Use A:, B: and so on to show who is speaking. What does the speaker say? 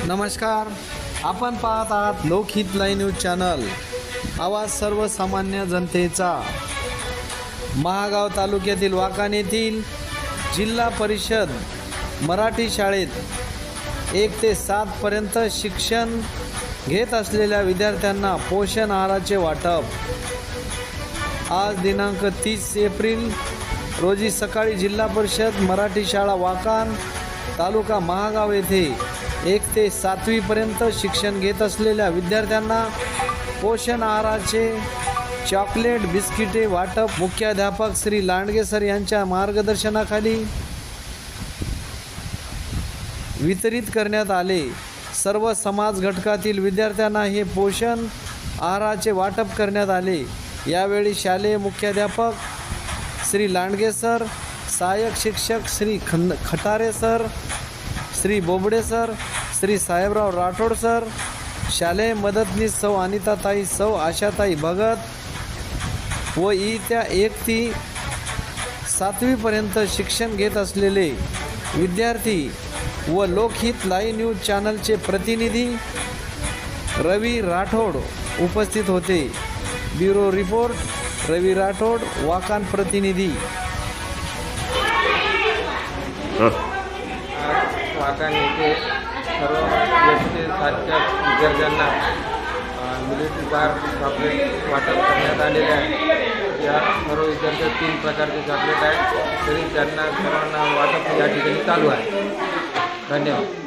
A: नमस्कार, आपण पाहत आहात लोकहित लाईव्ह न्यूज चॅनल, आवाज सर्वसामान्य जनतेचा। महागाव तालुक्यातील वाकान येथील जिल्हा परिषद मराठी शाळेत 1 ते 7 पर्यंत शिक्षण घेत असलेल्या विद्यार्थ्यांना पोषण आहाराचे वाटप। आज दिनांक 30 एप्रिल रोजी सकाळी जिल्हा परिषद मराठी शाळा वाकान तालुका महागाव येथे 1 ते 7वी पर्यंत शिक्षण घेत असलेल्या विद्यार्थ्यांना पोषण आहाराचे चॉकलेट बिस्किटे वाटप मुख्याध्यापक श्री लांडगे सर यांच्या मार्गदर्शनाखाली वितरित करण्यात आले। सर्व समाज घटकातील विद्यार्थ्यांना हे पोषण आहाराचे वाटप करण्यात आले। यावेळी शालेय मुख्याध्यापक श्री लांडगे सर, सहाय्यक शिक्षक Shri Khatare sir, Shri Bobde sir, Shri Sahebrao Rathod sir, शालेय मदतनीस सौ अनिताताई, सौ आशाताई भगत व इयत्ता 1 ते 7वी पर्यंत शिक्षण घेत असलेले विद्यार्थी व लोकहित लाईव्ह न्यूज चॅनलचे प्रतिनिधी रवी राठोड उपस्थित होते। ब्युरो रिपोर्ट रवी राठोड, वाकान प्रतिनिधी।
B: वाकान येथे सर्व 1 ते 7च्या विद्यार्थ्यांना मिलिटरी बार चॉकलेट वाटप करण्यात आलेले आहे। या सर्व विद्यार्थ्यांना 3 प्रकारचे चॉकलेट आहे, तरी त्यांना सर्वांना वाटप या ठिकाणी चालू आहे। धन्यवाद।